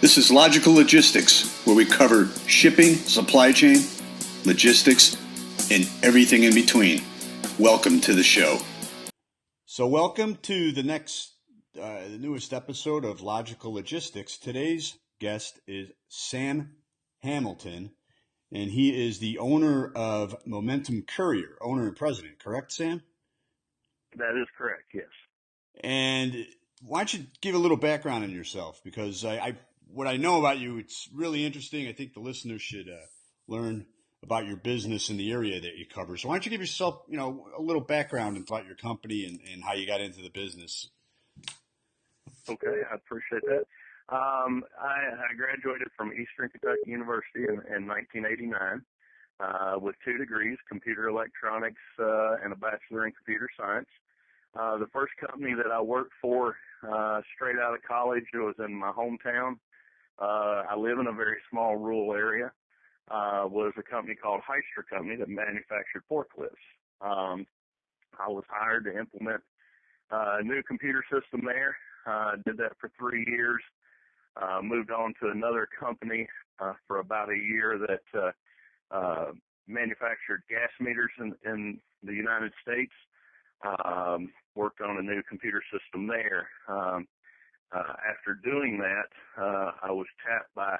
This is Logical Logistics, where we cover shipping, supply chain, logistics, and everything in between. Welcome to the show. So welcome to the newest episode of Logical Logistics. Today's guest is Sam Hamilton, and he is the owner of Momentum Courier, owner and president, correct, Sam? That is correct, yes. And why don't you give a little background on yourself? Because what I know about you, it's really interesting. I think the listeners should learn about your business in the area that you cover. So why don't you give yourself, a little background about your company and how you got into the business? Okay, I appreciate that. I graduated from Eastern Kentucky University in 1989 with 2 degrees, computer electronics and a bachelor in computer science. The first company that I worked for straight out of college, it was in my hometown. I live in a very small rural area. Was a company called Hyster Company that manufactured forklifts. I was hired to implement a new computer system there. Did that for 3 years. Moved on to another company for about a year that manufactured gas meters in the United States. Worked on a new computer system there. After doing that, I was tapped by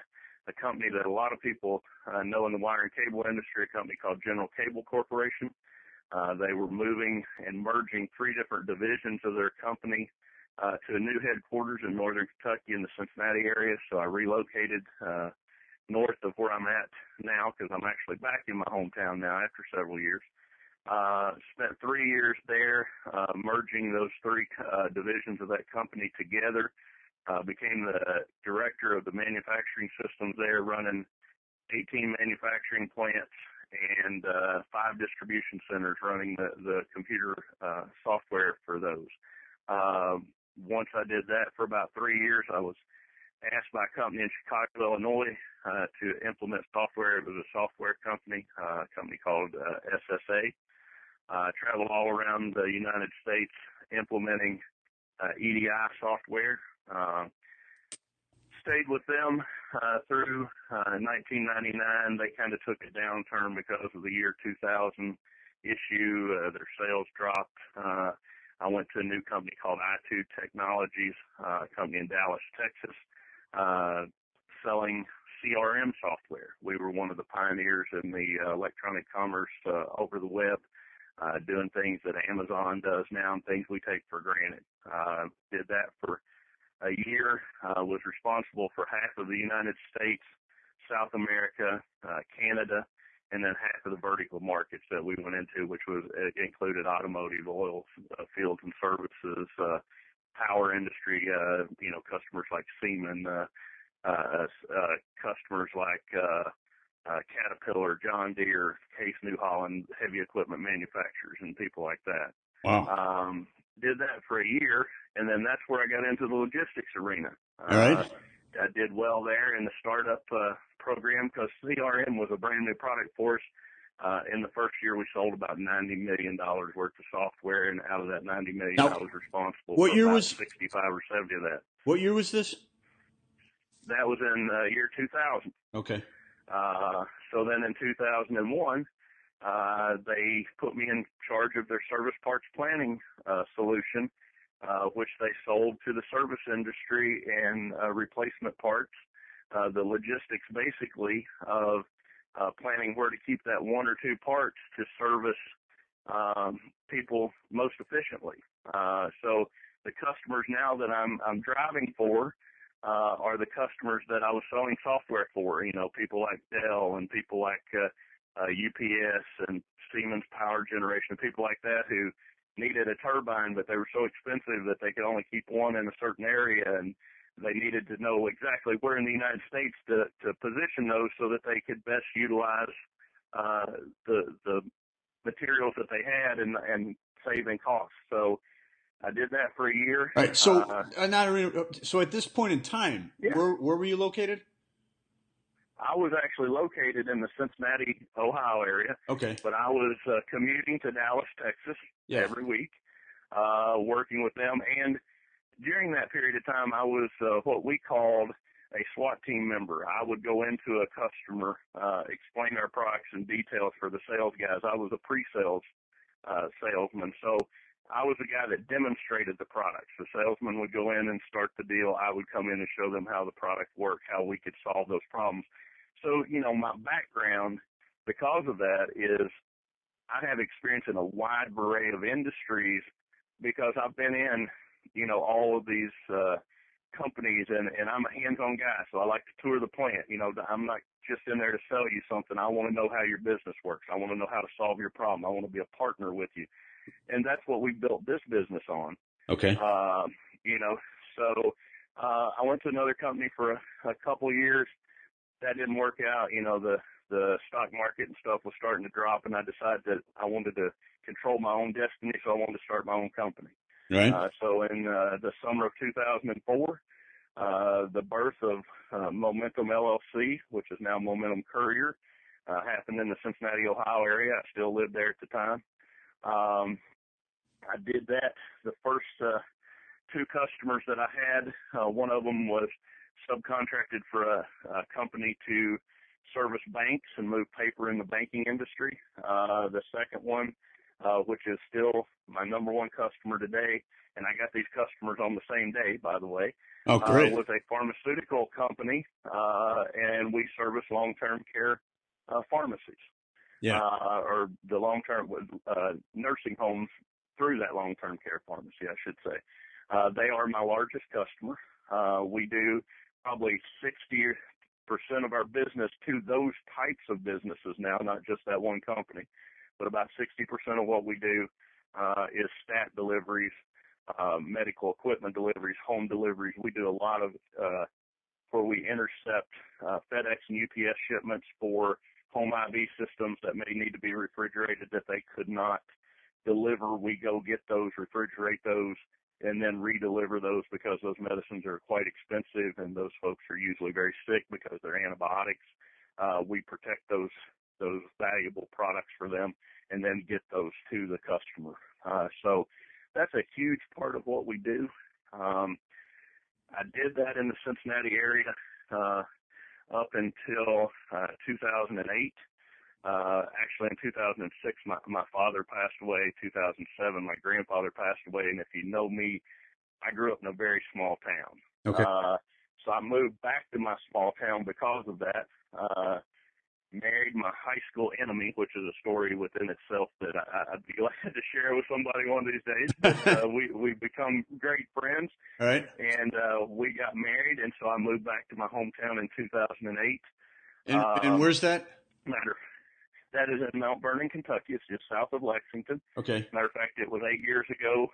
a company that a lot of people know in the wire and cable industry, a company called General Cable Corporation. They were moving and merging 3 different divisions of their company to a new headquarters in northern Kentucky in the Cincinnati area. So I relocated north of where I'm at now because I'm actually back in my hometown now after several years. Spent 3 years there merging those 3 divisions of that company together. Became the director of the manufacturing systems there, running 18 manufacturing plants and 5 distribution centers running the computer software for those. Once I did that for about 3 years, I was asked by a company in Chicago, Illinois, to implement software. It was a software company, a company called SSA. Traveled all around the United States implementing EDI software. Stayed with them through 1999. They kind of took a downturn because of the year 2000 issue. Their sales dropped. I went to a new company called I2 Technologies, a company in Dallas, Texas, selling CRM software. We were one of the pioneers in the electronic commerce over the web, doing things that Amazon does now and things we take for granted. Did that for a year, was responsible for half of the United States, South America, Canada, and then half of the vertical markets that we went into, which was included automotive, oil fields and services, power industry, customers like Siemens, customers like Caterpillar, John Deere, Case New Holland, heavy equipment manufacturers, and people like that. Wow. Did that for a year, and then that's where I got into the logistics arena. All right. I did well there in the startup program because CRM was a brand new product for us. In the first year, we sold about $90 million worth of software, and out of that $90 million, I was responsible for about 65 or 70 of that. What year was this? That was in year 2000. Okay. So then in 2001, they put me in charge of their service parts planning solution, which they sold to the service industry and replacement parts. The logistics basically of planning where to keep that 1 or 2 parts to service people most efficiently. So the customers now that I'm driving for are the customers that I was selling software for, people like Dell and people like UPS and Siemens Power Generation, people like that who needed a turbine, but they were so expensive that they could only keep one in a certain area, and they needed to know exactly where in the United States to position those so that they could best utilize the materials that they had and saving costs. So I did that for a year. All right. So, so at this point in time, where were you located? I was actually located in the Cincinnati, Ohio area. Okay. But I was commuting to Dallas, Texas every week, working with them. And during that period of time, I was what we called a SWAT team member. I would go into a customer, explain our products in details for the sales guys. I was a pre-sales salesman, so I was the guy that demonstrated the products. The salesman would go in and start the deal. I would come in and show them how the product worked, how we could solve those problems. So, my background, because of that, is I have experience in a wide array of industries because I've been in, all of these companies, and I'm a hands-on guy, so I like to tour the plant. I'm not just in there to sell you something. I want to know how your business works. I want to know how to solve your problem. I want to be a partner with you. And that's what we built this business on. Okay. So I went to another company for a couple of years. That didn't work out. The stock market and stuff was starting to drop, and I decided that I wanted to control my own destiny, so I wanted to start my own company. Right. So in the summer of 2004, the birth of Momentum LLC, which is now Momentum Courier, happened in the Cincinnati, Ohio area. I still lived there at the time. I did that. The first two customers that I had, one of them was subcontracted for a company to service banks and move paper in the banking industry. The second one, which is still my number one customer today, and I got these customers on the same day, by the way, Oh, great. was a pharmaceutical company, and we service long-term care pharmacies. Yeah. Or the long-term nursing homes through that long-term care pharmacy, I should say. They are my largest customer. We do probably 60% of our business to those types of businesses now, not just that one company, but about 60% of what we do is stat deliveries, medical equipment deliveries, home deliveries. We do a lot of where we intercept FedEx and UPS shipments for home IV systems that may need to be refrigerated that they could not deliver. We go get those, refrigerate those, and then redeliver those because those medicines are quite expensive and those folks are usually very sick because they're antibiotics. We protect those valuable products for them and then get those to the customer. So that's a huge part of what we do. I did that in the Cincinnati area up until 2008. Actually, in 2006, my father passed away. 2007, my grandfather passed away. And if you know me, I grew up in a very small town. Okay. So I moved back to my small town because of that. Married my high school enemy, which is a story within itself that I'd be glad to share with somebody one of these days. But we've become great friends. All right. And we got married, and so I moved back to my hometown in 2008. And where's that? That is in Mount Vernon, Kentucky. It's just south of Lexington. Okay. Matter of fact, it was 8 years ago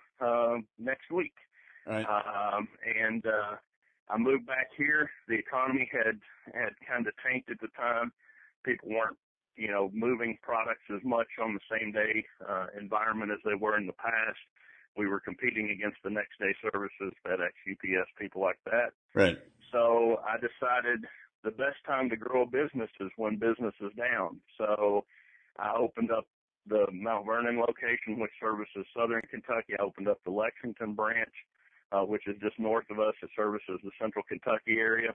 next week. All right. And I moved back here. The economy had kind of tanked at the time. People weren't, moving products as much on the same day environment as they were in the past. We were competing against the next day services, FedEx, UPS, people like that. Right. So I decided the best time to grow a business is when business is down. So I opened up the Mount Vernon location, which services southern Kentucky. I opened up the Lexington branch, which is just north of us. It services the central Kentucky area.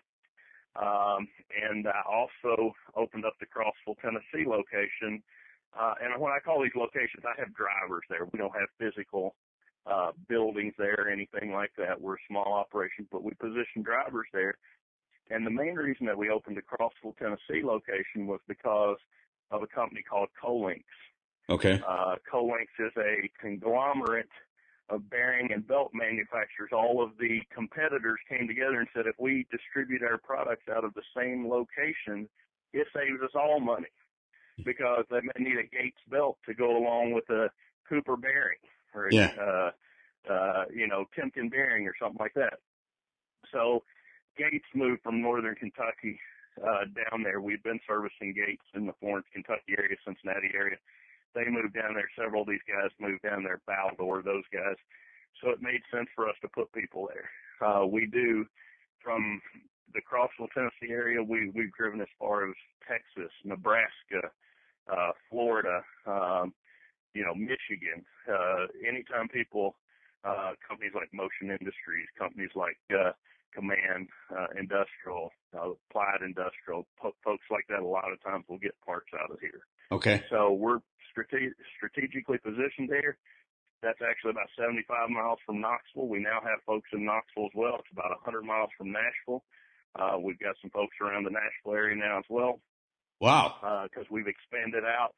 And I also opened up the Crossville, Tennessee location. And when I call these locations, I have drivers there. We don't have physical buildings there or anything like that. We're a small operation, but we position drivers there. And the main reason that we opened the Crossville, Tennessee location was because of a company called Colinx. Okay. Colinx is a conglomerate of bearing and belt manufacturers. All of the competitors came together and said, if we distribute our products out of the same location, it saves us all money because they may need a Gates belt to go along with a Cooper bearing or Timken bearing or something like that. So Gates moved from northern Kentucky down there. We've been servicing Gates in the Florence, Kentucky area, Cincinnati area. They moved down there. Several of these guys moved down there, Baldor, those guys. So it made sense for us to put people there. We do, from the Crossville, Tennessee area, we've driven as far as Texas, Nebraska, Florida, Michigan. Anytime people, companies like Motion Industries, companies like Command, Industrial, Applied Industrial, folks like that. A lot of times will get parts out of here. Okay. So we're strategically positioned there. That's actually about 75 miles from Knoxville. We now have folks in Knoxville as well. It's about 100 miles from Nashville. We've got some folks around the Nashville area now as well. Wow. Because we've expanded out.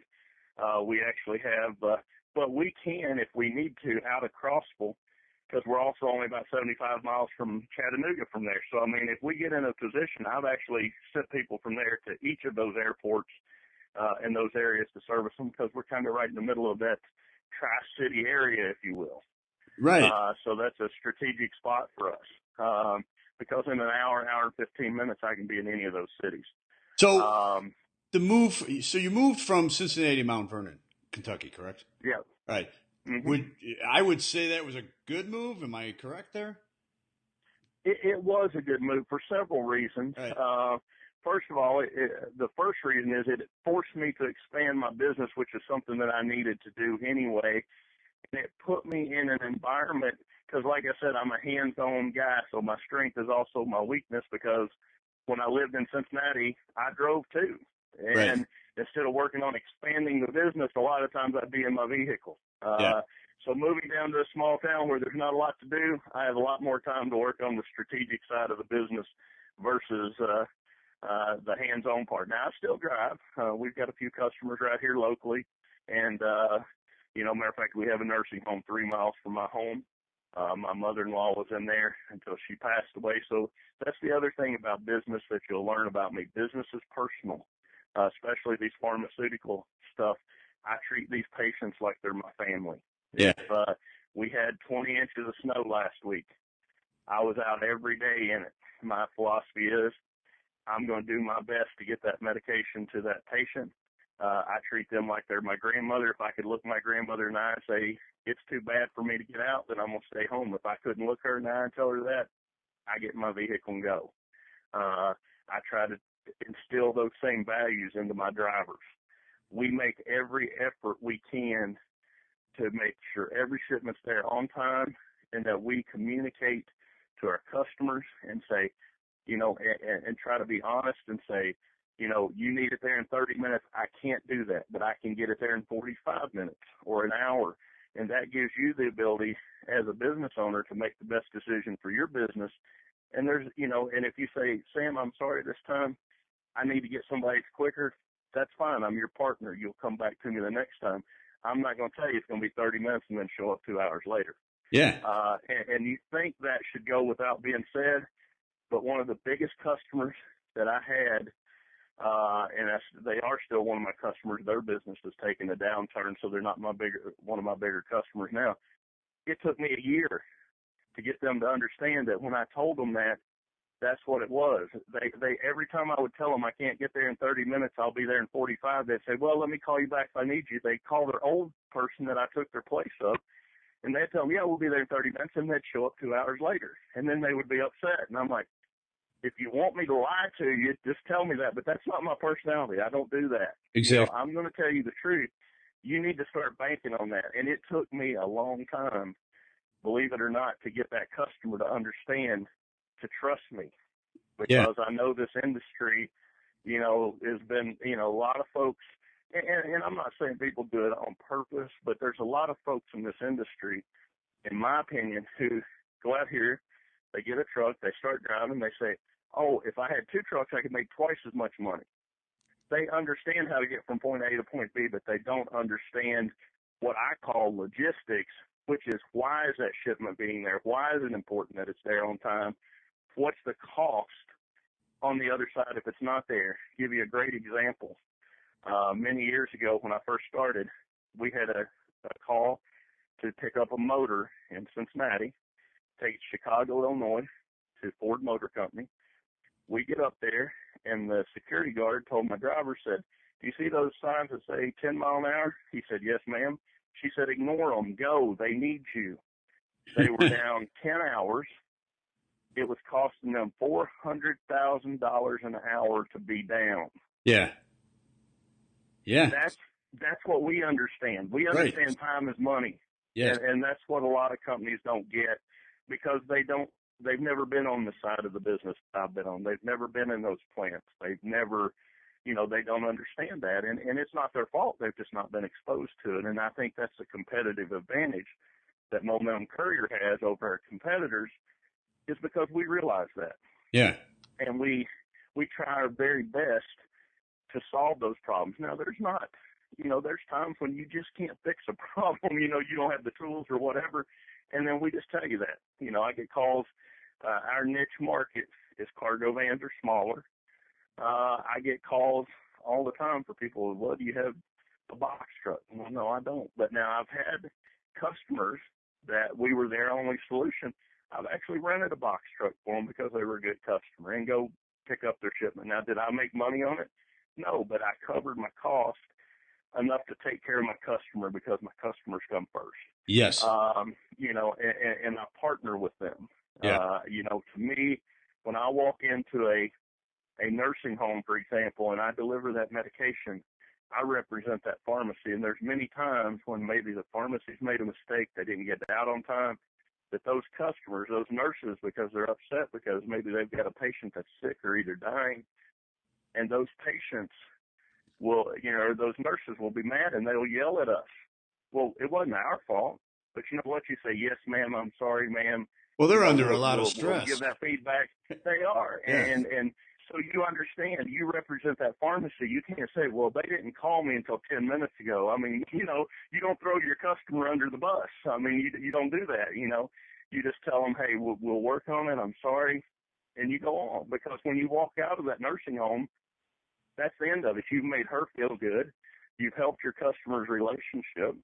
We actually have, but we can, if we need to, out of Crossville, because we're also only about 75 miles from Chattanooga from there. So, I mean, if we get in a position, I've actually sent people from there to each of those airports in those areas to service them, because we're kind of right in the middle of that Tri-City area, if you will. Right. So that's a strategic spot for us. Because in an hour and 15 minutes, I can be in any of those cities. So you moved from Cincinnati to Mount Vernon, Kentucky, correct? Yeah. Right. Mm-hmm. I would say that was a good move. Am I correct there? It was a good move for several reasons. Right. First of all, the first reason is it forced me to expand my business, which is something that I needed to do anyway. And it put me in an environment, because like I said, I'm a hands-on guy, so my strength is also my weakness, because when I lived in Cincinnati, I drove too. And instead of working on expanding the business, a lot of times I'd be in my vehicle. So moving down to a small town where there's not a lot to do, I have a lot more time to work on the strategic side of the business versus the hands-on part. Now, I still drive. We've got a few customers right here locally. And, matter of fact, we have a nursing home 3 miles from my home. My mother-in-law was in there until she passed away. So that's the other thing about business that you'll learn about me. Business is personal, especially these pharmaceutical stuff. I treat these patients like they're my family. Yeah. If we had 20 inches of snow last week, I was out every day in it. My philosophy is I'm going to do my best to get that medication to that patient. I treat them like they're my grandmother. If I could look my grandmother in the eye and say, it's too bad for me to get out, then I'm going to stay home. If I couldn't look her in the eye and tell her that, I get in my vehicle and go. I try to instill those same values into my drivers. We make every effort we can to make sure every shipment's there on time, and that we communicate to our customers and say, and try to be honest and say, you need it there in 30 minutes. I can't do that, but I can get it there in 45 minutes or an hour. And that gives you the ability as a business owner to make the best decision for your business. And there's, and if you say, Sam, I'm sorry this time, I need to get somebody quicker, that's fine. I'm your partner. You'll come back to me the next time. I'm not going to tell you it's going to be 30 minutes and then show up 2 hours later. Yeah. And you think that should go without being said, but one of the biggest customers that I had, they are still one of my customers. Their business has taken a downturn, so they're not one of my bigger customers now. It took me a year to get them to understand that when I told them that, that's what it was. They every time I would tell them I can't get there in 30 minutes, I'll be there in 45, they'd say, well, let me call you back if I need you. They'd call their old person that I took their place of, and they'd tell them, yeah, we'll be there in 30 minutes, and they'd show up 2 hours later. And then they would be upset. And I'm like, if you want me to lie to you, just tell me that. But that's not my personality. I don't do that. Exactly. I'm going to tell you the truth. You need to start banking on that. And it took me a long time, believe it or not, to get that customer to understand, to trust me. Because I know this industry, has been, a lot of folks, and I'm not saying people do it on purpose, but there's a lot of folks in this industry, in my opinion, who go out here, they get a truck, they start driving, they say, oh, if I had 2 trucks, I could make twice as much money. They understand how to get from point A to point B, but they don't understand what I call logistics, which is, why is that shipment being there? Why is it important that it's there on time? What's the cost on the other side if it's not there? Give you a great example. Many years ago when I first started, we had a call to pick up a motor in Cincinnati, take it to Chicago, Illinois, to Ford Motor Company. We get up there, and the security guard told my driver, said, do you see those signs that say 10 mile an hour? He said, yes, ma'am. She said, ignore them. Go. They need you. They were down 10 hours. It was costing them $400,000 an hour to be down. Yeah. Yeah. That's what we understand. We understand time is money. Yeah. And that's what a lot of companies don't get, because they don't they've never been on the side of the business I've been on. They've never been in those plants. They've never, they don't understand that. And it's not their fault. They've just not been exposed to it. And I think that's a competitive advantage that Momentum Courier has over our competitors, is because we realize that. Yeah. And we try our very best to solve those problems. Now, there's times when you just can't fix a problem. You don't have the tools or whatever. And then we just tell you that. I get calls. Our niche market is cargo vans or smaller. I get calls all the time for people, well, do you have a box truck? Well, no, I don't. But now I've had customers that we were their only solution. I've actually rented a box truck for them because they were a good customer and go pick up their shipment. Now, did I make money on it? No, but I covered my cost enough to take care of my customer because my customers come first. Yes. And I partner with them. Yeah. To me, when I walk into a nursing home, for example, and I deliver that medication, I represent that pharmacy. And there's many times when maybe the pharmacy's made a mistake, they didn't get it out on time, that those customers, those nurses, because they're upset because maybe they've got a patient that's sick or either dying, and those patients will, those nurses will be mad and they'll yell at us. Well, it wasn't our fault, but you know what? You say, yes, ma'am, I'm sorry, ma'am. Well, they're under a lot of stress. We'll give that feedback. They are. Yeah. And so you understand, you represent that pharmacy. You can't say, well, they didn't call me until 10 minutes ago. I mean, you don't throw your customer under the bus. I mean, you don't do that, You just tell them, hey, we'll work on it. I'm sorry. And you go on. Because when you walk out of that nursing home, that's the end of it. You've made her feel good. You've helped your customer's relationship.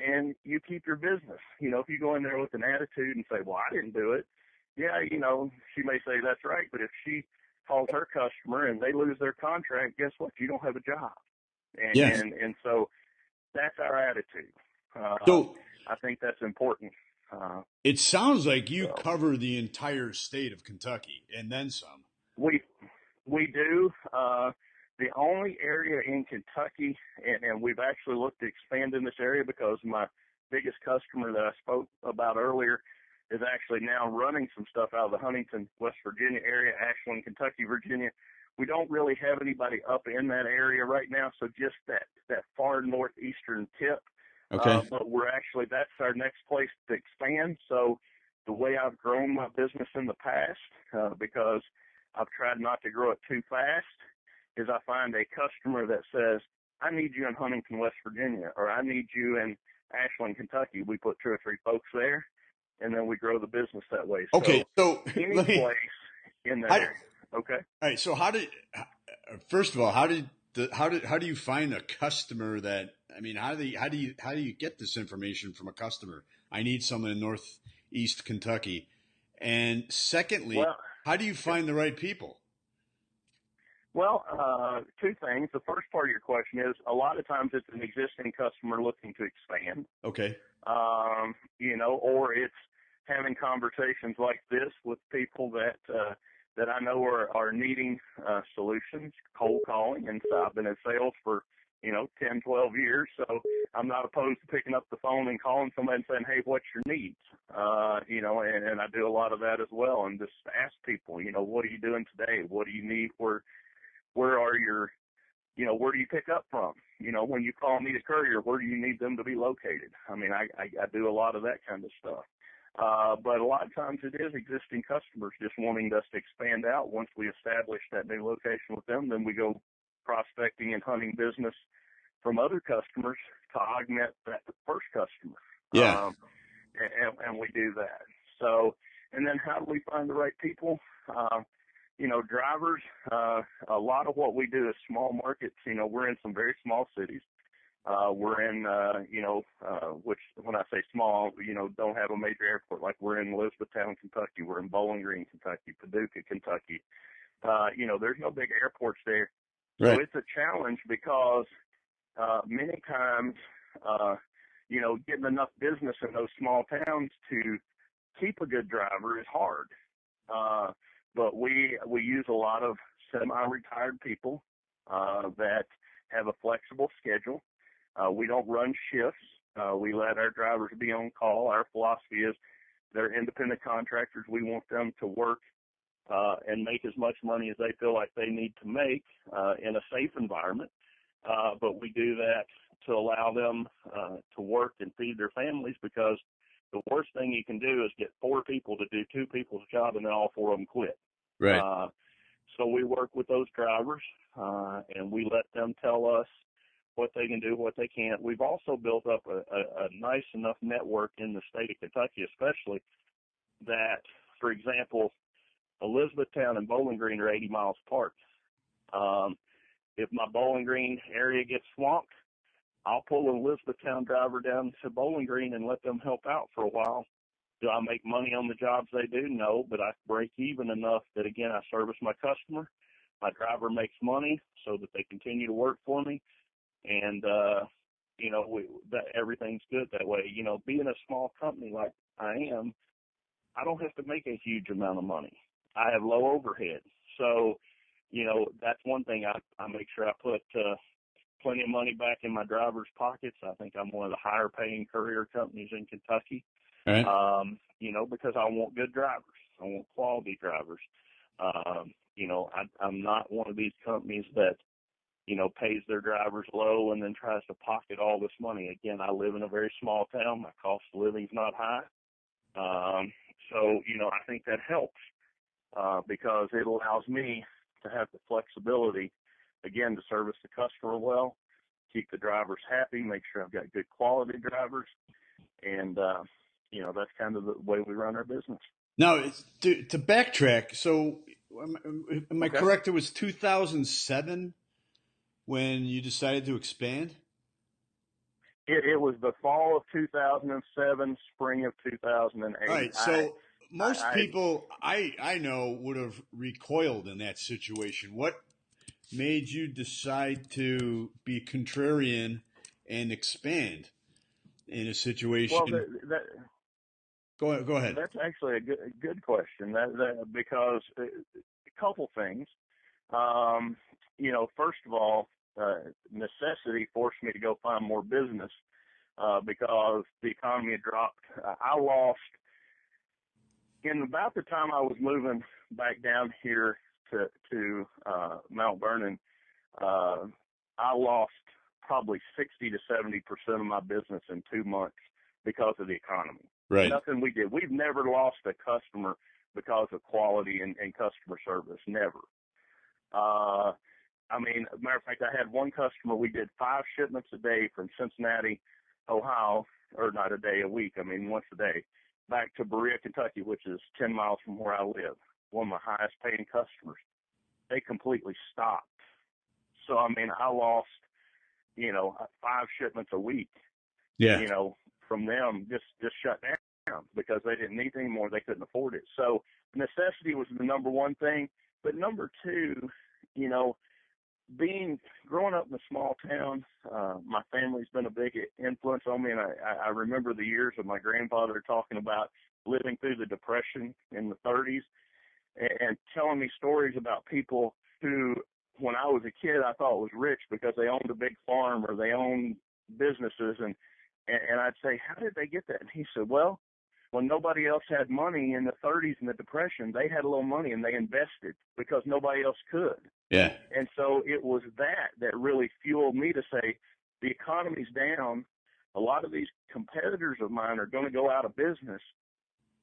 And you keep your business. If you go in there with an attitude and say, well, I didn't do it, yeah, she may say that's right. But if she calls her customer and they lose their contract, guess what? You don't have a job. And, yes. and so that's our attitude. So I think that's important. It sounds like you cover the entire state of Kentucky and then some. We do. The only area in Kentucky, and we've actually looked to expand in this area because my biggest customer that I spoke about earlier is actually now running some stuff out of the Huntington, West Virginia area, Ashland, Kentucky, Virginia. We don't really have anybody up in that area right now, so just that far northeastern tip. Okay. But that's our next place to expand. So the way I've grown my business in the past, because I've tried not to grow it too fast, is I find a customer that says, I need you in Huntington, West Virginia, or I need you in Ashland, Kentucky. We put 2 or 3 folks there, and then we grow the business that way. Okay, so any place in that area. Okay. All right. So first of all, how do you find a customer that? I mean, how do you get this information from a customer? I need someone in Northeast Kentucky, and secondly, how do you find the right people? Well, 2 things. The first part of your question is a lot of times it's an existing customer looking to expand. Okay. Or it's having conversations like this with people that I know are needing solutions, cold calling. And so I've been in sales for, 10, 12 years. So I'm not opposed to picking up the phone and calling somebody and saying, hey, what's your needs? And I do a lot of that as well. And just ask people, what are you doing today? What do you need? Where are your, where do you pick up from? When you call me a courier, where do you need them to be located? I mean, I do a lot of that kind of stuff. But a lot of times it is existing customers just wanting us to expand out. Once we establish that new location with them, then we go prospecting and hunting business from other customers to augment that first customer. Yeah. And we do that. So, and then how do we find the right people? Drivers, a lot of what we do is small markets. We're in some very small cities. We're in, which when I say small, don't have a major airport. Like we're in Elizabethtown, Kentucky. We're in Bowling Green, Kentucky, Paducah, Kentucky. There's no big airports there. Right. So it's a challenge because many times, getting enough business in those small towns to keep a good driver is hard. But we use a lot of semi-retired people that have a flexible schedule. We don't run shifts. We let our drivers be on call. Our philosophy is they're independent contractors. We want them to work and make as much money as they feel like they need to make in a safe environment. But we do that to allow them to work and feed their families, because the worst thing you can do is get 4 people to do 2 people's job and then all 4 of them quit. Right. So we work with those drivers, and we let them tell us what they can do, what they can't. We've also built up a nice enough network in the state of Kentucky, especially, that, for example, Elizabethtown and Bowling Green are 80 miles apart. If my Bowling Green area gets swamped, I'll pull an Elizabethtown driver down to Bowling Green and let them help out for a while. Do I make money on the jobs they do? No, but I break even enough that, again, I service my customer. My driver makes money so that they continue to work for me. And, everything's good that way. Being a small company like I am, I don't have to make a huge amount of money. I have low overhead. So, that's one thing I make sure I put plenty of money back in my drivers' pockets. I think I'm one of the higher paying courier companies in Kentucky. All right. Because I want good drivers. I want quality drivers. I'm not one of these companies that, pays their drivers low and then tries to pocket all this money. Again, I live in a very small town. My cost of living's not high. I think that helps because it allows me to have the flexibility, again, to service the customer well, keep the drivers happy, make sure I've got good quality drivers, and that's kind of the way we run our business. Now, to backtrack, so am I Okay. correct? It was 2007 when you decided to expand? It was the fall of 2007, spring of 2008. All right, so most people I know would have recoiled in that situation. What made you decide to be contrarian and expand in a situation? Well, Go ahead. That's actually a good question. Because a couple things. First of all, necessity forced me to go find more business because the economy had dropped. I lost, in about the time I was moving back down here to Mount Vernon, I lost probably 60 to 70% of my business in 2 months because of the economy. Right. Nothing we did. We've never lost a customer because of quality and customer service. Never. Matter of fact, I had one customer, we did 5 shipments a day from Cincinnati, Ohio, or not a day, a week, once a day, back to Berea, Kentucky, which is 10 miles from where I live. One of my highest paying customers. They completely stopped. So, I lost, 5 shipments a week. Yeah. From them just shut down because they didn't need anymore. They couldn't afford it. So necessity was the number one thing. But number two, growing up in a small town, my family's been a big influence on me. And I remember the years of my grandfather talking about living through the Depression in the 30s and telling me stories about people who, when I was a kid, I thought was rich because they owned a big farm or they owned businesses. And I'd say, how did they get that? And he said, well, when nobody else had money in the 30s and the Depression, they had a little money and they invested because nobody else could. Yeah. And so it was that really fueled me to say, the economy's down. A lot of these competitors of mine are going to go out of business.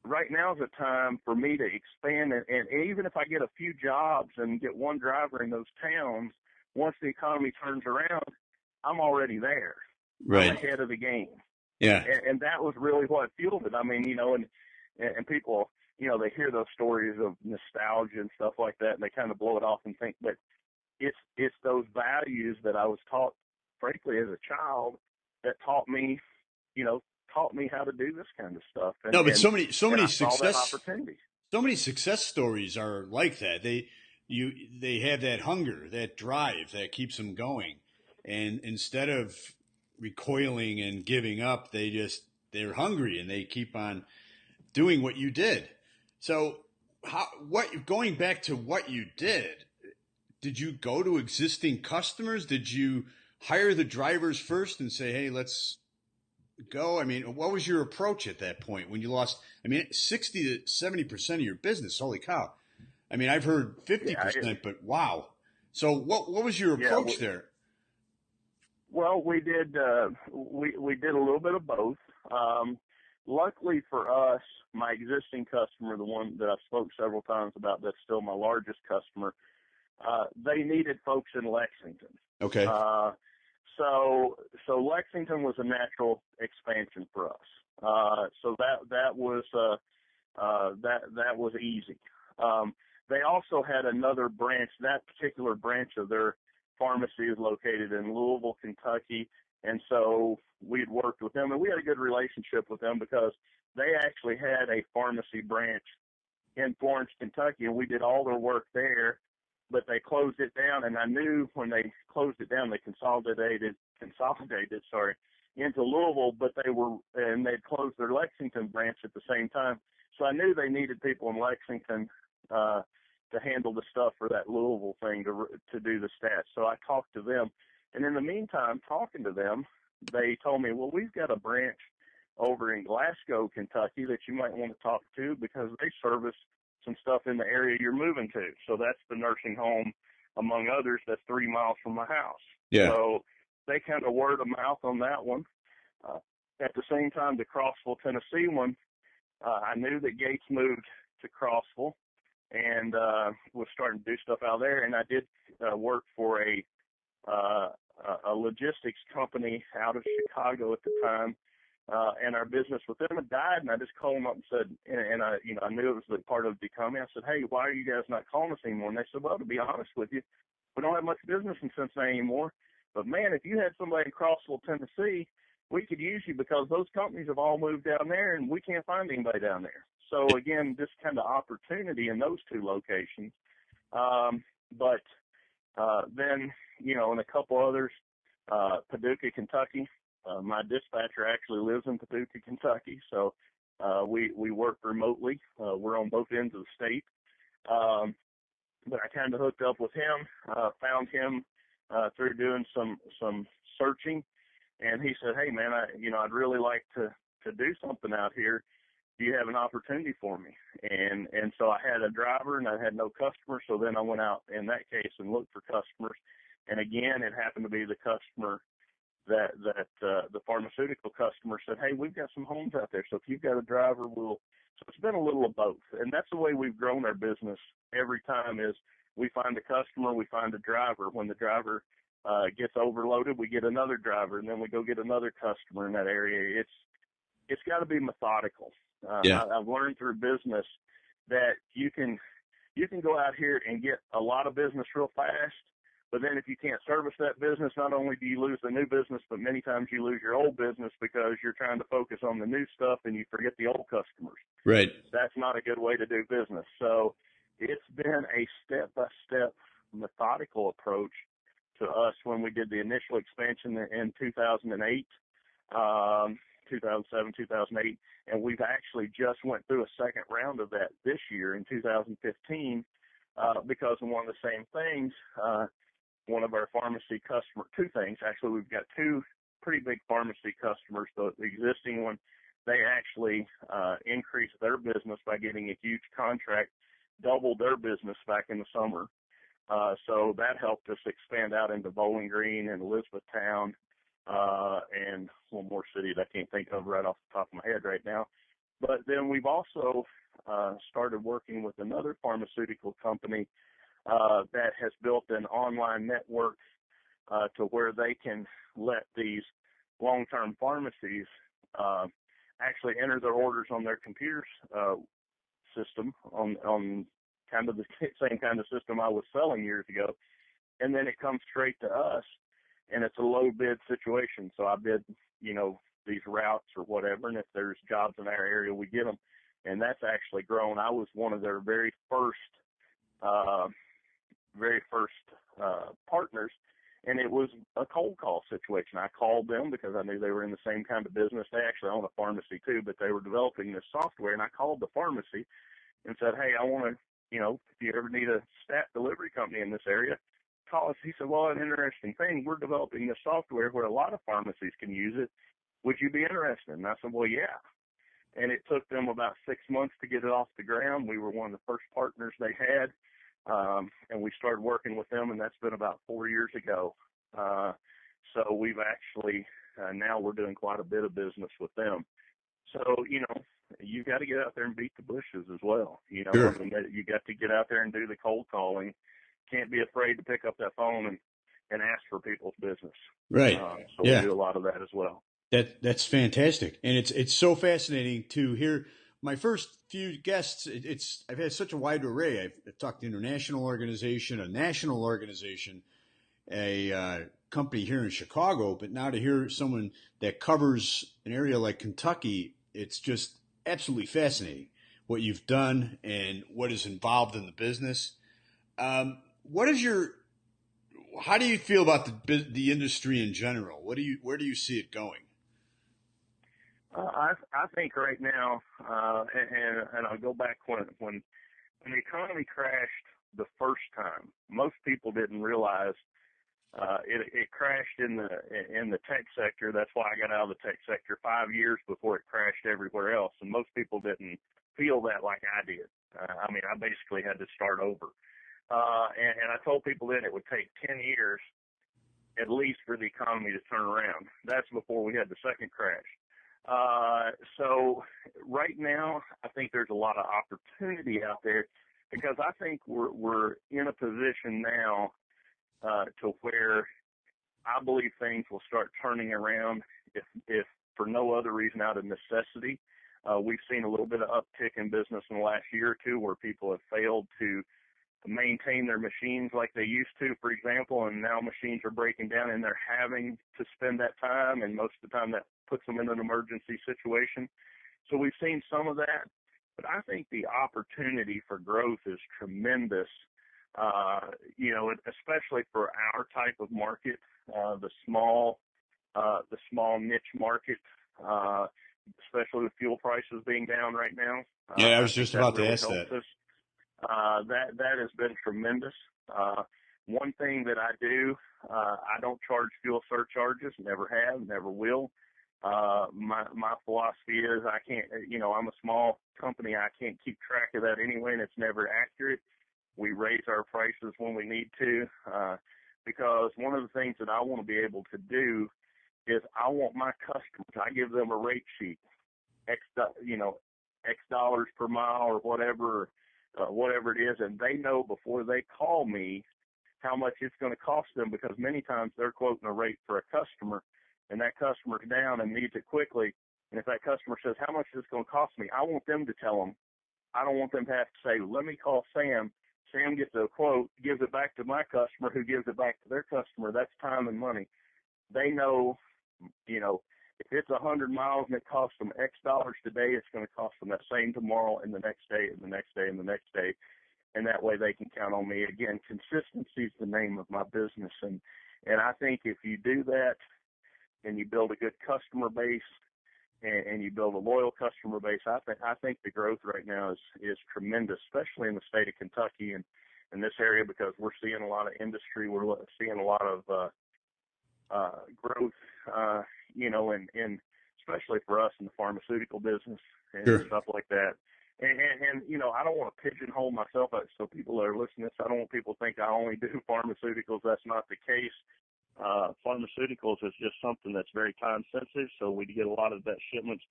Right now is a time for me to expand. And even if I get a few jobs and get one driver in those towns, once the economy turns around, I'm already there. Right. I'm ahead of the game. Yeah. And that was really what fueled it. And people, they hear those stories of nostalgia and stuff like that, and they kind of blow it off and think, but it's those values that I was taught, frankly, as a child, that taught me how to do this kind of stuff. And, no, but so many success stories are like that. They have that hunger, that drive that keeps them going, and instead of recoiling and giving up, they're hungry and they keep on doing what you did. So going back to what you did you go to existing customers? Did you hire the drivers first and say, hey, let's go? I mean, what was your approach at that point when you lost? I mean, 60 to 70% of your business. Holy cow! I mean, I've heard Yeah, 50%, but wow. So what was your yeah. approach there? Well, we did we did a little bit of both. Luckily for us, my existing customer, the one that I've spoke several times about, that's still my largest customer, they needed folks in Lexington. Okay. Uh, so Lexington was a natural expansion for us. So that was that was easy. They also had another branch. That particular branch of their pharmacy is located in Louisville, Kentucky, and so we had worked with them, and we had a good relationship with them because they actually had a pharmacy branch in Florence, Kentucky, and we did all their work there, but they closed it down, and I knew when they closed it down, they consolidated, into Louisville, but they'd closed their Lexington branch at the same time. So I knew they needed people in Lexington, to handle the stuff for that Louisville thing, to do the stats. So I talked to them. And in the meantime, talking to them, they told me, well, we've got a branch over in Glasgow, Kentucky that you might want to talk to because they service some stuff in the area you're moving to. So that's the nursing home, among others, that's 3 miles from my house. Yeah. So they kind of word of mouth on that one. At the same time, the Crossville, Tennessee one, I knew that Gates moved to Crossville and was starting to do stuff out there. And I did work for a logistics company out of Chicago at the time, and our business with them had died. And I just called them up and said, and I knew it was the part of the economy. I said, hey, why are you guys not calling us anymore? And they said, well, to be honest with you, we don't have much business in Cincinnati anymore. But man, if you had somebody in Crossville, Tennessee, we could use you because those companies have all moved down there and we can't find anybody down there. So again, this kind of opportunity in those two locations. But then, in a couple others, Paducah, Kentucky, my dispatcher actually lives in Paducah, Kentucky. So, we work remotely. We're on both ends of the state. But I kind of hooked up with him, found him, through doing some searching. And he said, hey man, I'd really like to do something out here. Do you have an opportunity for me? And so I had a driver and I had no customer. So then I went out in that case and looked for customers. And again, it happened to be the customer that the pharmaceutical customer said, hey, we've got some homes out there. So if you've got a driver, so it's been a little of both. And that's the way we've grown our business every time is we find a customer, we find a driver. When the driver gets overloaded, we get another driver, and then we go get another customer in that area. It's got to be methodical. Yeah. I've learned through business that you can go out here and get a lot of business real fast, but then if you can't service that business, not only do you lose the new business, but many times you lose your old business because you're trying to focus on the new stuff and you forget the old customers. Right. That's not a good way to do business. So it's been a step-by-step methodical approach to us when we did the initial expansion in 2008, 2007, 2008, and we've actually just went through a second round of that this year in 2015 because of one of the same things. One of our pharmacy customer, two things actually. We've got two pretty big pharmacy customers. The existing one, they actually increased their business by getting a huge contract, doubled their business back in the summer. So that helped us expand out into Bowling Green and Elizabethtown, and one more city that I can't think of right off the top of my head right now. But then we've also started working with another pharmaceutical company that has built an online network to where they can let these long-term pharmacies actually enter their orders on their computer system on kind of the same kind of system I was selling years ago. And then it comes straight to us, and it's a low bid situation. So I bid, these routes or whatever, and if there's jobs in our area, we get them. And that's actually grown. I was one of their very first partners, and it was a cold call situation. I called them because I knew they were in the same kind of business. They actually own a pharmacy too, but they were developing this software, and I called the pharmacy and said, hey, I want to, if you ever need a stat delivery company in this area, call us. He said, well, an interesting thing, we're developing this software where a lot of pharmacies can use it, Would you be interested? And I said, well, yeah. And it took them about 6 months to get it off the ground. We were one of the first partners they had, and we started working with them, and that's been about 4 years ago. So we've actually, now we're doing quite a bit of business with them. So, you know, you got to get out there and beat the bushes as well. You know, Sure. I mean, you got to get out there and do the cold calling. Can't be afraid to pick up that phone and ask for people's business. Right. So Yeah. we do a lot of that as well. That's fantastic, and it's so fascinating to hear. My first few guests, I've had such a wide array. I've talked to an international organization, a national organization, a company here in Chicago, but now to hear someone that covers an area like Kentucky, it's just absolutely fascinating what you've done and what is involved in the business. What is your How do you feel about the industry in general? Where do you see it going? I think right now, and I'll go back when the economy crashed the first time. Most people didn't realize it crashed in the tech sector. That's why I got out of the tech sector 5 years before it crashed everywhere else. And most people didn't feel that like I did. I mean, I basically had to start over. And I told people then it would take 10 years at least for the economy to turn around. That's before we had the second crash. So right now, I think there's a lot of opportunity out there because I think we're in a position now to where I believe things will start turning around if for no other reason out of necessity. We've seen a little bit of uptick in business in the last year or two where people have failed to maintain their machines like they used to, for example, and now machines are breaking down and they're having to spend that time, and most of the time that puts them in an emergency situation. So we've seen some of that, but I think the opportunity for growth is tremendous, you know, especially for our type of market, the small niche market, especially with fuel prices being down right now. Yeah, I I was think just that about to really ask helps that. us. That has been tremendous. One thing that I do, I don't charge fuel surcharges, never have, never will. My philosophy is I can't, you know, I'm a small company. I can't keep track of that anyway, and it's never accurate. We raise our prices when we need to, because one of the things that I want to be able to do is I want my customers, I give them a rate sheet, X dollars per mile or whatever it is, and they know before they call me how much it's going to cost them, because many times they're quoting a rate for a customer, and that customer's down and needs it quickly. And if that customer says, how much is this going to cost me, I want them to tell them. I don't want them to have to say, let me call Sam. Sam gets a quote, gives it back to my customer, who gives it back to their customer. That's time and money. They know, you know, if it's 100 miles and it costs them X dollars today, it's going to cost them that same tomorrow and the next day and the next day and the next day. And that way they can count on me. Again, consistency is the name of my business. And I think if you do that and you build a good customer base and you build a loyal customer base, I think the growth right now is tremendous, especially in the state of Kentucky and in this area, because we're seeing a lot of industry. We're seeing a lot of growth, you know, and especially for us in the pharmaceutical business and Sure. stuff like that. And you know, I don't want to pigeonhole myself. So people that are listening to this, I don't want people to think I only do pharmaceuticals. That's not the case. Pharmaceuticals is just something that's very time sensitive. So we get a lot of that shipments.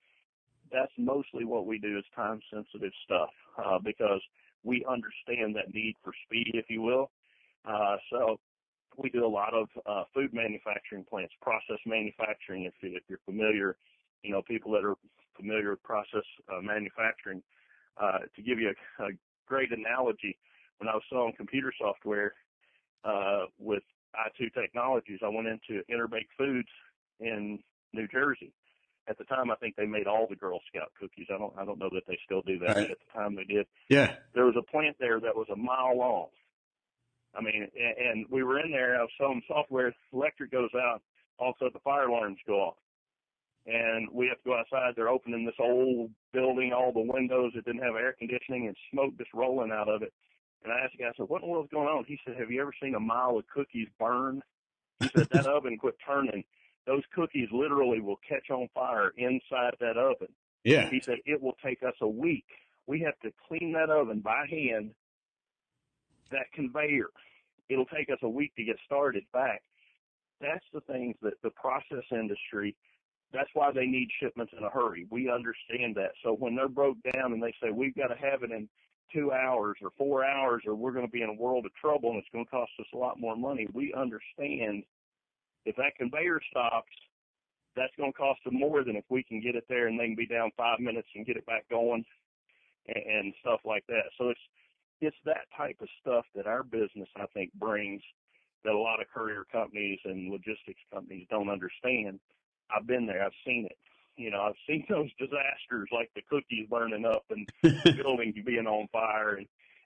That's mostly what we do is time sensitive stuff, because we understand that need for speed, if you will. So we do a lot of food manufacturing plants, process manufacturing. If you're familiar, you know, people that are familiar with process manufacturing. To give you a great analogy, when I was selling computer software with I2 Technologies, I went into Interbake Foods in New Jersey. At the time, I think they made all the Girl Scout cookies. I don't know that they still do that, Right. but at the time they did. Yeah. There was a plant there that was a mile long. I mean, and we were in there. I was selling software. Electric goes out. Also, the fire alarms go off. And we have to go outside. They're opening this old building, all the windows that didn't have air conditioning, and smoke just rolling out of it. And I asked the guy, I said, what in the world's going on? He said, have you ever seen a mile of cookies burn? He said, that oven quit turning. those cookies literally will catch on fire inside that oven. Yeah. He said it will take us a week. We have to clean that oven by hand, that conveyor. It'll take us a week to get started back. That's the things that the process industry, that's why they need shipments in a hurry. We understand that. So when they're broke down and they say, we've got to have it in 2 hours or 4 hours or we're going to be in a world of trouble and it's going to cost us a lot more money, we understand if that conveyor stops, that's going to cost them more than if we can get it there and they can be down 5 minutes and get it back going and stuff like that. So it's that type of stuff that our business, I think, brings that a lot of courier companies and logistics companies don't understand. I've been there. I've seen it. You know, I've seen those disasters like the cookies burning up and buildings being on fire.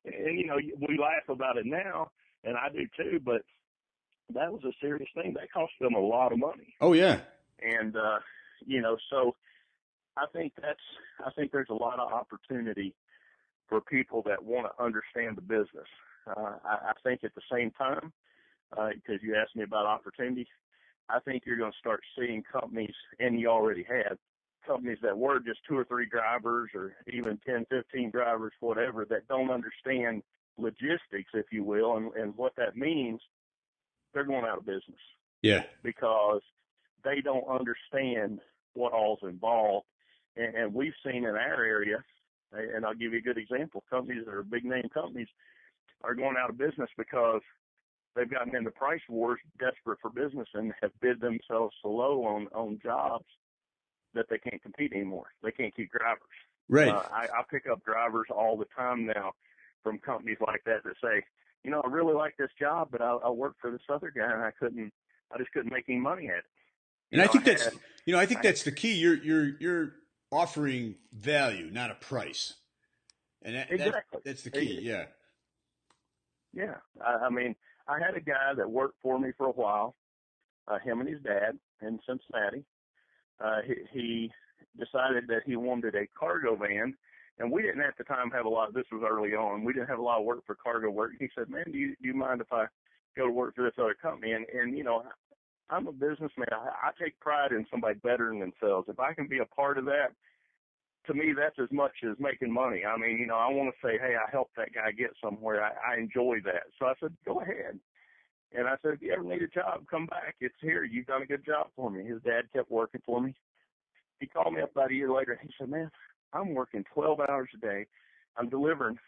And, you know, we laugh about it now, and I do too, but that was a serious thing. That cost them a lot of money. Oh, yeah. And, you know, so I think there's a lot of opportunity for people that want to understand the business. I think at the same time, because you asked me about opportunity, I think you're going to start seeing companies, and you already have, companies that were just 2 or 3 drivers or even 10, 15 drivers, whatever, that don't understand logistics, if you will, and what that means. They're going out of business. Yeah. Because they don't understand what all's involved. And we've seen in our area, and I'll give you a good example, companies that are big name companies are going out of business because they've gotten into price wars, desperate for business, and have bid themselves so low on jobs that they can't compete anymore. They can't keep drivers. Right. I pick up drivers all the time now from companies like that say, you know, I really like this job, but I work for this other guy, and I just couldn't make any money at it. And I think that's the key. You're offering value, not a price. And exactly. That's the key. Yeah. Yeah. I mean, I had a guy that worked for me for a while, him and his dad in Cincinnati. He decided that he wanted a cargo van, and we didn't at the time have a lot. This was early on. We didn't have a lot of work for cargo work. He said, "Man, do you mind if I go to work for this other company?" And you know, I'm a businessman. I take pride in somebody bettering themselves. If I can be a part of that, to me, that's as much as making money. I mean, you know, I want to say, hey, I helped that guy get somewhere. I enjoy that. So I said, go ahead. And I said, if you ever need a job, come back. It's here. You've done a good job for me. His dad kept working for me. He called me up about a year later. He said, man, I'm working 12 hours a day. I'm delivering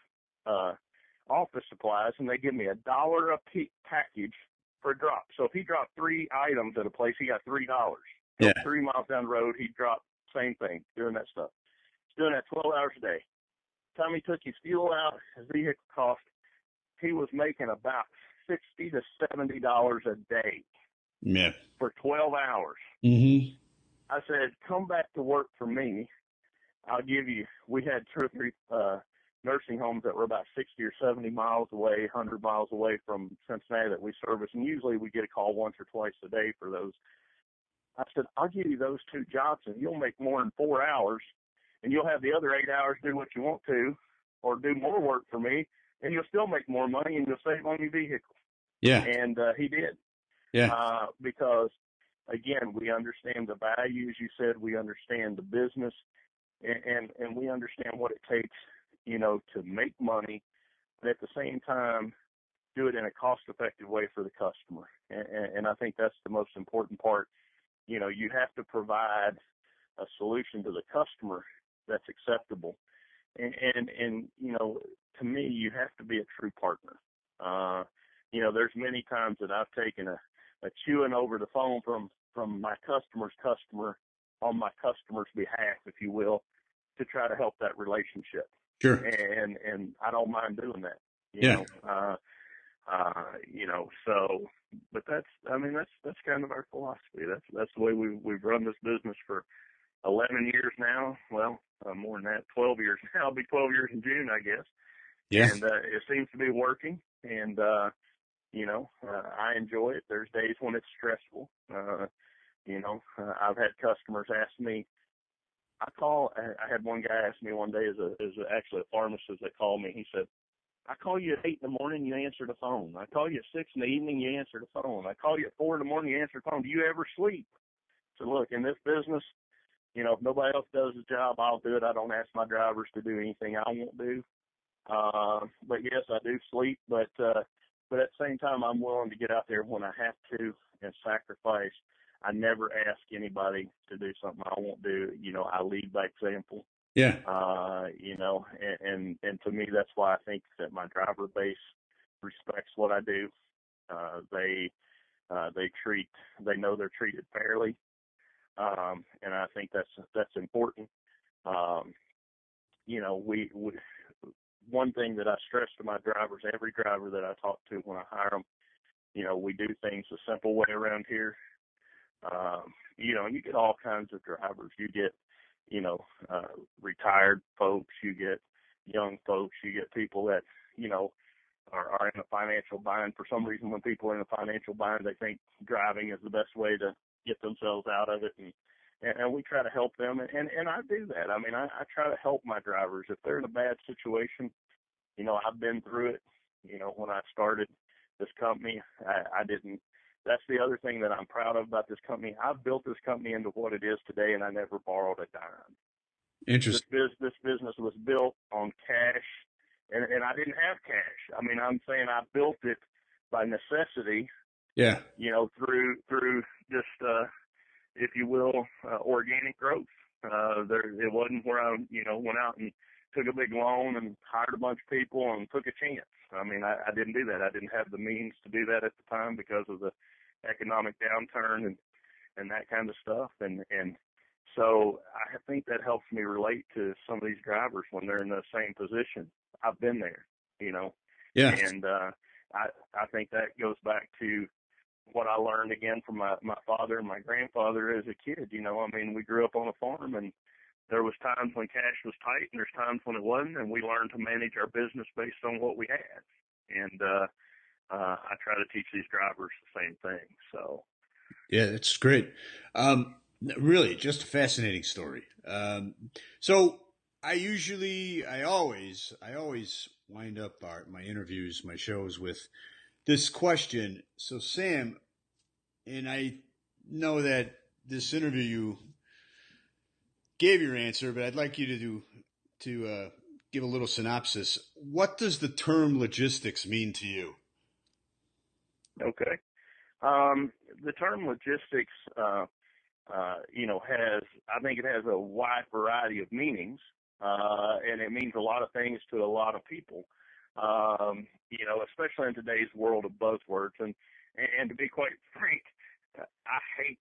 office supplies, and they give me $1 a package for a drop. So if he dropped 3 items at a place, he got $3. Yeah. 3 miles down the road, he dropped same thing, doing that stuff. He's doing that 12 hours a day. Time he took his fuel out, his vehicle cost, he was making about $60 to $70 a day. Yeah. For 12 hours. Mm-hmm. I said, come back to work for me. I'll give you, we had 2 or 3 nursing homes that were about 60 or 70 miles away, 100 miles away from Cincinnati that we service, and usually we get a call once or twice a day for those. I said, I'll give you those 2 jobs, and you'll make more in 4 hours, and you'll have the other 8 hours do what you want to, or do more work for me, and you'll still make more money, and you'll save on your vehicle. Yeah. And he did. Yeah. Because, again, we understand the values. You said we understand the business, and we understand what it takes, you know, to make money, but at the same time, do it in a cost-effective way for the customer. And I think that's the most important part. You know, you have to provide a solution to the customer that's acceptable. And you know, to me, you have to be a true partner. You know, there's many times that I've taken a chewing over the phone from my customer's customer on my customer's behalf, if you will, to try to help that relationship. Sure. And I don't mind doing that. You know, so, but that's kind of our philosophy. That's the way we've run this business for 11 years now. Well, more than that, 12 years now. It'll be 12 years in June, I guess. Yeah. And it seems to be working. And you know, I enjoy it. There's days when it's stressful. You know, I've had customers ask me. I had one guy ask me one day, is actually a pharmacist that called me. He said, I call you at 8 in the morning, you answer the phone. I call you at 6 in the evening, you answer the phone. I call you at 4 in the morning, you answer the phone. Do you ever sleep? So look, in this business, if nobody else does the job, I'll do it. I don't ask my drivers to do anything I won't do. But yes, I do sleep, but at the same time, I'm willing to get out there when I have to and sacrifice. I never ask anybody to do something I won't do. I lead by example. Yeah. And to me, that's why I think that my driver base respects what I do. They know they're treated fairly. And I think that's important. One thing that I stress to my drivers, every driver that I talk to when I hire them, we do things the simple way around here. You get all kinds of drivers. You get, retired folks, you get young folks, you get people that, are in a financial bind. For some reason, when people are in a financial bind, they think driving is the best way to get themselves out of it. And we try to help them. And I do that. I mean, I try to help my drivers. If they're in a bad situation, I've been through it. When I started this company, I didn't. That's the other thing that I'm proud of about this company. I've built this company into what it is today, and I never borrowed a dime. Interesting. This business was built on cash, and I didn't have cash. I mean, I'm saying I built it by necessity. Yeah. Through just, if you will, organic growth. It wasn't where I, went out and took a big loan and hired a bunch of people and took a chance. I mean, I didn't do that. I didn't have the means to do that at the time because of the economic downturn and that kind of stuff. And so I think that helps me relate to some of these drivers when they're in the same position. I've been there, Yeah. And I think that goes back to what I learned again from my father and my grandfather as a kid. I mean, we grew up on a farm, and there was times when cash was tight and there's times when it wasn't, and we learned to manage our business based on what we had. And I try to teach these drivers the same thing. So yeah, that's great. Really, just a fascinating story. So I always wind up my interviews, my shows with this question. So Sam, and I know that this interview you gave your answer, but I'd like you to give a little synopsis. What does the term logistics mean to you? Okay. The term logistics, I think it has a wide variety of meanings, and it means a lot of things to a lot of people, especially in today's world of buzzwords. And to be quite frank, I hate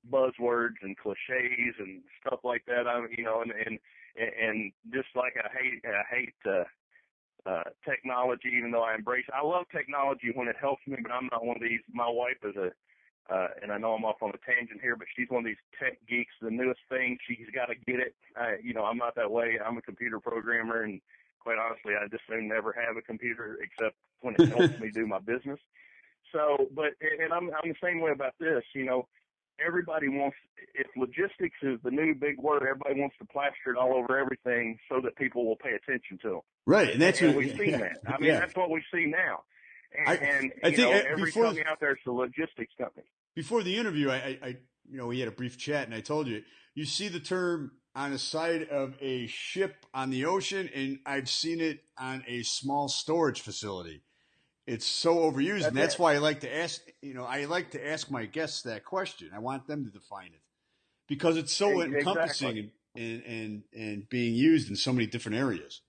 buzzwords and cliches and stuff like that. And just like I hate technology, even though I love technology when it helps me, but I'm not one of these. My wife is and I know I'm off on a tangent here, but she's one of these tech geeks. The newest thing, she's got to get it. I'm not that way. I'm a computer programmer, and quite honestly, I just soon never have a computer except when it helps me do my business. So, and I'm the same way about this. Everybody wants, if logistics is the new big word, everybody wants to plaster it all over everything so that people will pay attention to them. Right, and that's what we've seen that. I mean, that's what we see now. And I think every company out there is a logistics company. Before the interview, I we had a brief chat, and I told you see the term on the side of a ship on the ocean, and I've seen it on a small storage facility. It's so overused, and that's why I like to ask my guests that question. I want them to define it because it's so encompassing and being used in so many different areas.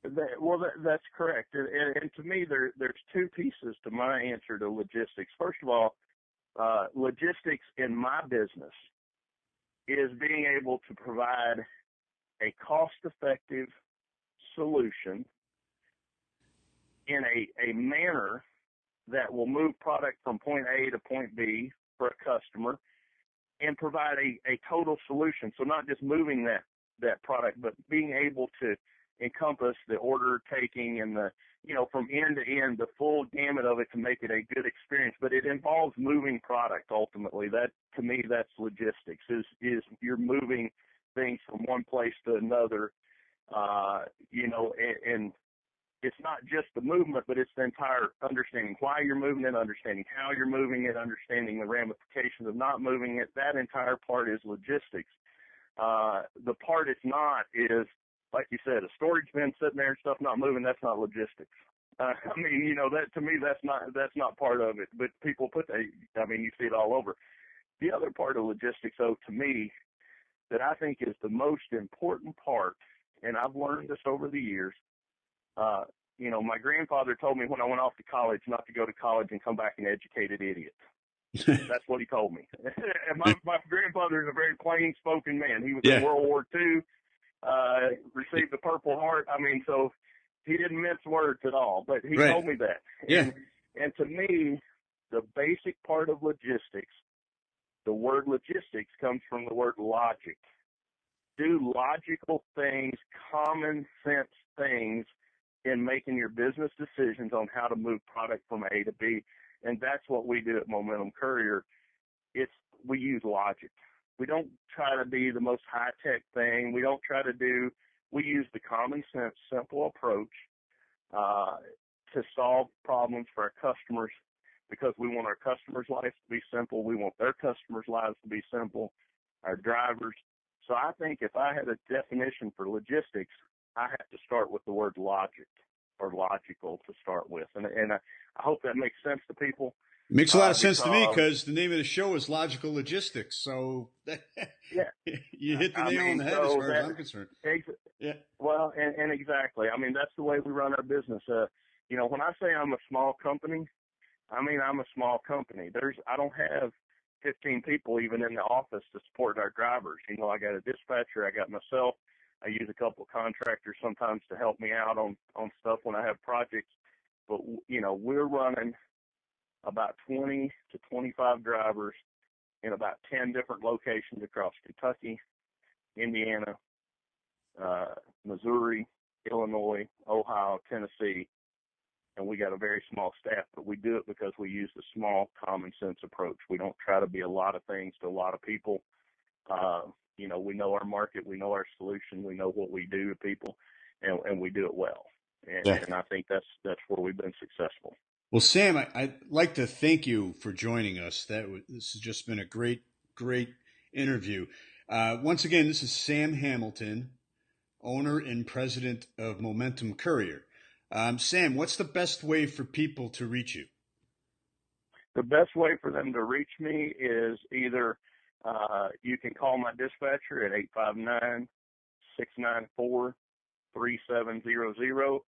That's correct. And to me, there's two pieces to my answer to logistics. First of all, logistics in my business is being able to provide a cost-effective solution in a manner that will move product from point A to point B for a customer and provide a total solution. So not just moving that product, but being able to encompass the order taking and from end to end, the full gamut of it to make it a good experience. But it involves moving product ultimately. That, to me, that's logistics, is you're moving things from one place to another, and it's not just the movement, but it's the entire understanding why you're moving it, understanding how you're moving it, understanding the ramifications of not moving it. That entire part is logistics. The part it's not is, like you said, a storage bin sitting there and stuff not moving. That's not logistics. I mean, you know, that to me, that's not part of it. But people put that. I mean, you see it all over. The other part of logistics, though, to me, that I think is the most important part, and I've learned this over the years. You know, my grandfather told me when I went off to college not to go to college and come back an educated idiot. That's what he told me. And my grandfather is a very plain-spoken man. He was in World War II, received the Purple Heart. I mean, so he didn't mince words at all, but he told me that. And to me, the basic part of logistics, the word logistics comes from the word logic. Do logical things, common sense things in making your business decisions on how to move product from A to B. And that's what we do at Momentum Courier. We use logic. We don't try to be the most high-tech thing. We use the common sense, simple approach to solve problems for our customers, because we want our customers' lives to be simple. We want their customers' lives to be simple, our drivers. So I think if I had a definition for logistics, I have to start with the word logic, or logical to start with. And I hope that makes sense to people. It makes a lot of sense to me, because the name of the show is Logical Logistics. So you hit the nail on the head as far as I'm concerned. Well, and exactly. I mean, that's the way we run our business. You know, when I say I'm a small company, I mean I'm a small company. I don't have 15 people even in the office to support our drivers. You know, I got a dispatcher, I got myself. I use a couple of contractors sometimes to help me out on stuff when I have projects. But, you know, we're running about 20 to 25 drivers in about 10 different locations across Kentucky, Indiana, Missouri, Illinois, Ohio, Tennessee. And we got a very small staff, but we do it because we use the small common sense approach. We don't try to be a lot of things to a lot of people. You know, we know our market, we know our solution, we know what we do to people, and we do it well. And I think that's where we've been successful. Well, Sam, I'd like to thank you for joining us. This has just been a great interview. Once again, this is Sam Hamilton, owner and president of Momentum Courier. Sam, what's the best way for people to reach you? The best way for them to reach me is either you can call my dispatcher at 859-694-3700,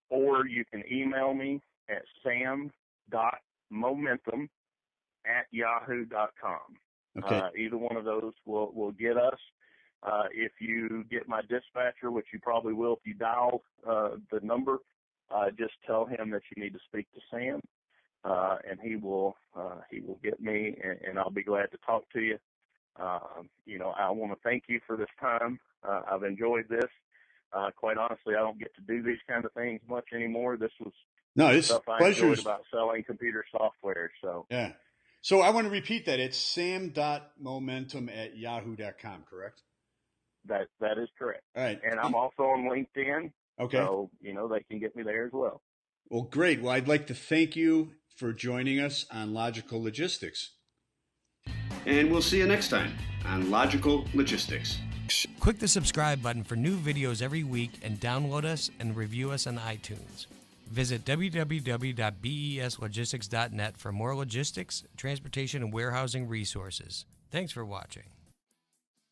or you can email me at sam.momentum@yahoo.com. Okay. Either one of those will get us. If you get my dispatcher, which you probably will if you dial the number, just tell him that you need to speak to Sam, and he will get me, and I'll be glad to talk to you. You know, I want to thank you for this time. I've enjoyed this. Quite honestly, I don't get to do these kind of things much anymore. This was stuff I enjoyed about selling computer software. So yeah. So I want to repeat that. It's sam.momentum@yahoo.com, correct? That is correct. All right. And I'm also on LinkedIn. Okay. So, you know, they can get me there as well. Well, great. Well, I'd like to thank you for joining us on Logical Logistics. And we'll see you next time on Logical Logistics. Click the subscribe button for new videos every week, and download us and review us on iTunes. Visit www.beslogistics.net for more logistics, transportation, and warehousing resources. Thanks for watching.